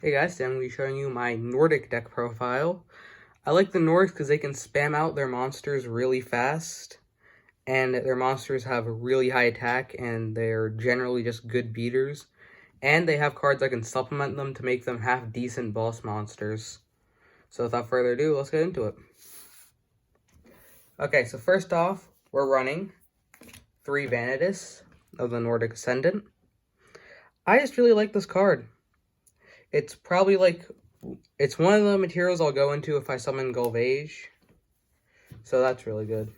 Hey guys, today I'm going to be showing you my Nordic deck profile. I like the Nordics because they can spam out their monsters really fast, and their monsters have a really high attack, and they're generally just good beaters. And they have cards that can supplement them to make them half-decent boss monsters. So without further ado, let's get into it. Okay, so first off, we're running 3 Vanitas of the Nordic Ascendant. I just really like this card. It's probably it's one of the materials I'll go into if I summon Gulvage. So that's really good.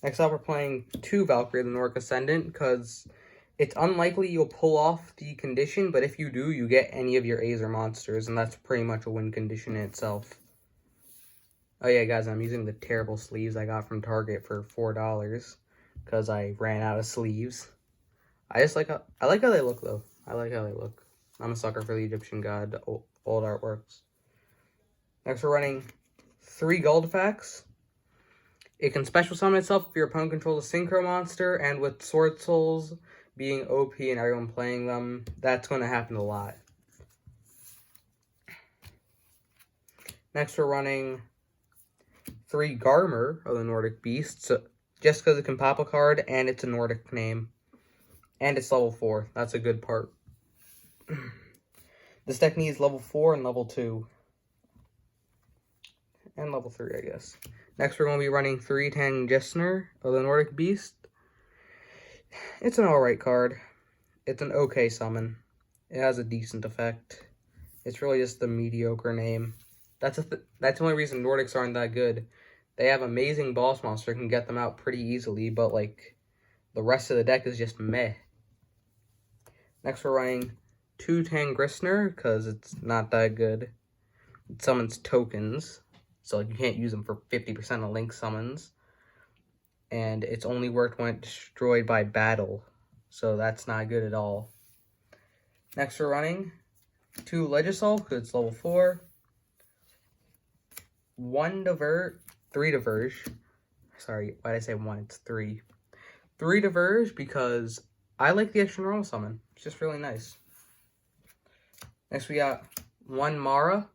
Next up, we're playing 2 Valkyrie of the Nordic Ascendant, because it's unlikely you'll pull off the condition, but if you do, you get any of your Azer monsters, and that's pretty much a win condition in itself. Oh yeah, guys, I'm using the terrible sleeves I got from Target for $4, because I ran out of sleeves. I like how they look, though. I like how they look. I'm a sucker for the Egyptian god, old artworks. Next, we're running 3 Goldifax. It can special summon itself if your opponent controls a Synchro monster, and with Sword Souls being OP and everyone playing them, that's going to happen a lot. Next, we're running 3 Garmer of the Nordic Beast, so just because it can pop a card, and it's a Nordic name. And it's level 4. That's a good part. This deck needs level 4 and level 2. And level 3, I guess. Next, we're going to be running 3 Tangessner of the Nordic Beast. It's an alright card. It's an okay summon. It has a decent effect. It's really just the mediocre name. That's the only reason Nordics aren't that good. They have amazing boss monster, can get them out pretty easily, but like the rest of the deck is just meh. Next, we're running 2 Tangessner, because it's not that good. It summons tokens, so like, you can't use them for 50% of link summons. And it's only worked when it's destroyed by battle, so that's not good at all. Next, we're running 2 Legisol, because it's level 4. 3 Diverge. Sorry, why did I say 1? It's 3. 3 Diverge, because I like the extra normal summon. It's just really nice. Next, we got 1 Mara.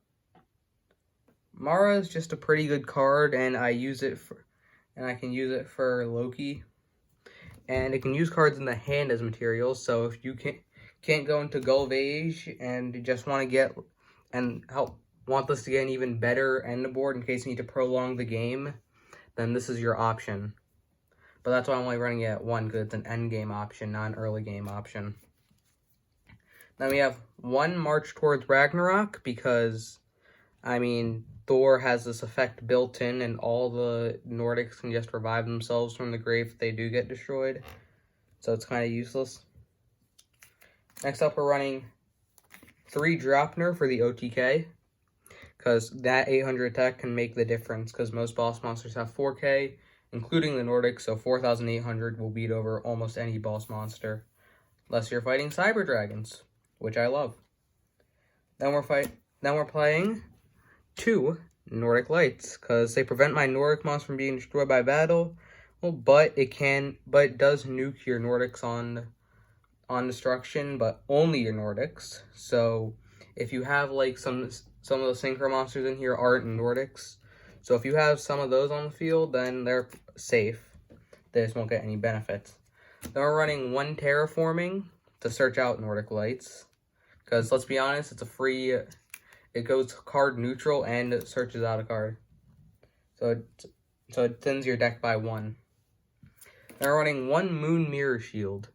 Mara is just a pretty good card, and I can use it for Loki. And it can use cards in the hand as materials, so if you can't go into Gulvage and just want this to get an even better end board in case you need to prolong the game, then this is your option. But that's why I'm only running it at 1, because it's an end game option, not an early game option. Then we have 1 March Towards Ragnarok, because, I mean, Thor has this effect built in, and all the Nordics can just revive themselves from the grave if they do get destroyed. So it's kind of useless. Next up, we're running 3 Dropner for the OTK, because that 800 attack can make the difference, because most boss monsters have 4K, including the Nordics, so 4,800 will beat over almost any boss monster, unless you're fighting Cyber Dragons, which I love. Then we're playing 2 Nordic Lights, because they prevent my Nordic monster from being destroyed by battle. Well, but it does nuke your Nordics on destruction, but only your Nordics. So if you have like some of the Synchro monsters in here aren't Nordics. So if you have some of those on the field, then they're safe. They just won't get any benefits. Then we're running 1 Terraforming to search out Nordic Lights, because let's be honest, it's a free. It goes card neutral and it searches out a card. So it thins your deck by 1. Then we're running 1 Moon Mirror Shield.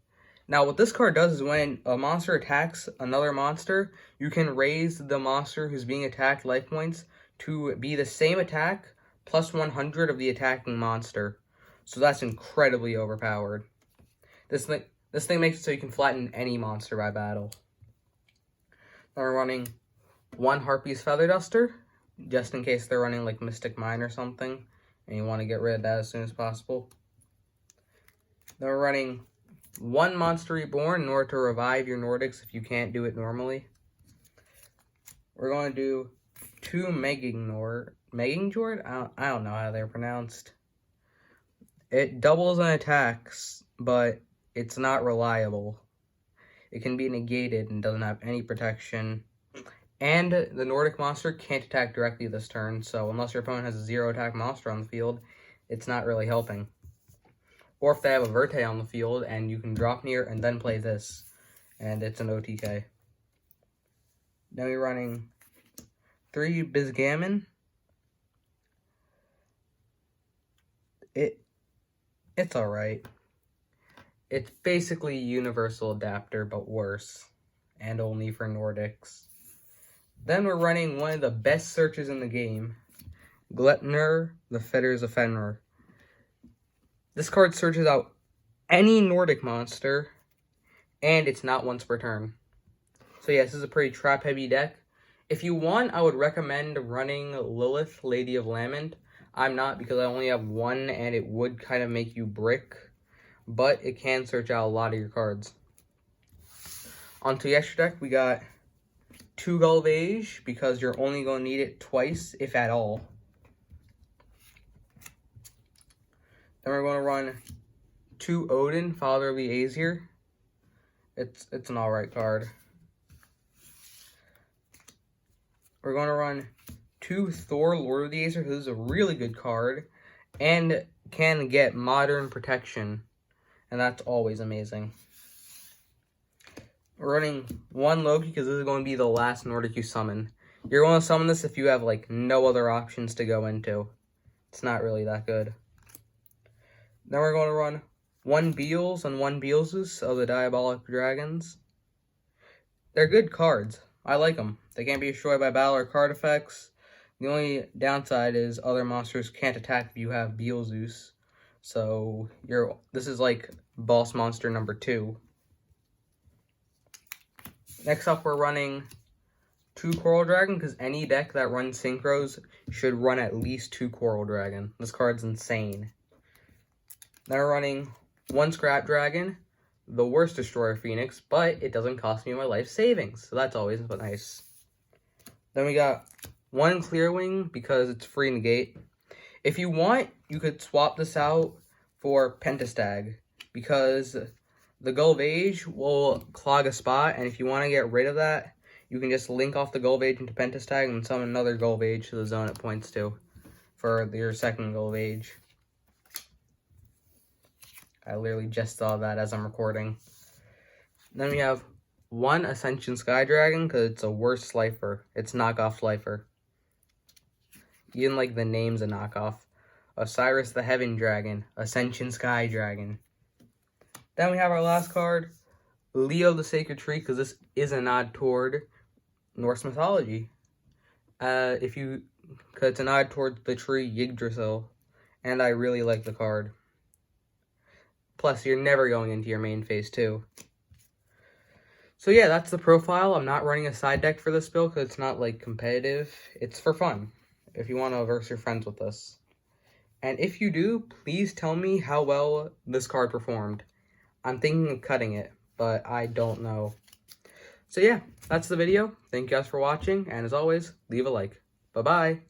Now what this card does is when a monster attacks another monster, you can raise the monster who's being attacked life points to be the same attack plus 100 of the attacking monster. So that's incredibly overpowered. This thing makes it so you can flatten any monster by battle. Then we're running 1 Harpy's Feather Duster, just in case they're running like Mystic Mine or something, and you want to get rid of that as soon as possible. Then we're running 1 Monster Reborn in order to revive your Nordics if you can't do it normally. We're going to do 2 Megingjord. I don't know how they're pronounced. It doubles on attacks, but it's not reliable. It can be negated and doesn't have any protection. And the Nordic monster can't attack directly this turn, so unless your opponent has a 0 attack monster on the field, it's not really helping. Or if they have a Verte on the field and you can drop near and then play this, and it's an OTK. Now you're running 3 Bisgammon. It's alright. It's basically Universal Adapter, but worse. And only for Nordics. Then we're running one of the best searches in the game. Gleipnir, the Fetters of Fenrir. This card searches out any Nordic monster, and it's not once per turn. So yeah, this is a pretty trap-heavy deck. If you want, I would recommend running Lilith, Lady of Lament. I'm not, because I only have one, and it would kind of make you brick. But it can search out a lot of your cards. Onto the extra deck, we got 2 Galvage, because you're only going to need it twice, if at all. Then we're going to run 2 Odin, Father of the Aesir. It's an alright card. We're going to run 2 Thor, Lord of the Aesir. This is a really good card, and can get Modern Protection, and that's always amazing. We're running 1 Loki, because this is going to be the last Nordic you summon. You're going to summon this if you have, like, no other options to go into. It's not really that good. Then we're going to run 1 Beals and 1 Beelzus of the Diabolic Dragons. They're good cards. I like them. They can't be destroyed by battle or card effects. The only downside is other monsters can't attack if you have Beelzus. So this is like boss monster number 2. Next up, we're running 2 Coral Dragon, because any deck that runs Synchros should run at least 2 Coral Dragon. This card's insane. Then we're running 1 Scrap Dragon, the worst Destroyer Phoenix, but it doesn't cost me my life savings, so that's always nice. Then we got 1 Clearwing, because it's free negate. If you want, you could swap this out for Pentastag, because the Gulvage will clog a spot, and if you want to get rid of that, you can just link off the Gulvage into Pentastag and summon another Gulvage to the zone it points to for your second Gulvage. I literally just saw that as I'm recording. Then we have 1 Ascension Sky Dragon, because it's a worse Slifer. It's knockoff Slifer. Even, like, the name's a knockoff. Osiris the Heaven Dragon. Ascension Sky Dragon. Then we have our last card, Leo the Sacred Tree, because this is a nod toward Norse mythology. Because it's a nod toward the tree Yggdrasil. And I really like the card. Plus, you're never going into your main phase, too. So, yeah, that's the profile. I'm not running a side deck for this build because it's not, like, competitive. It's for fun, if you want to verse your friends with this. And if you do, please tell me how well this card performed. I'm thinking of cutting it, but I don't know. So, yeah, that's the video. Thank you guys for watching. And, as always, leave a like. Bye-bye.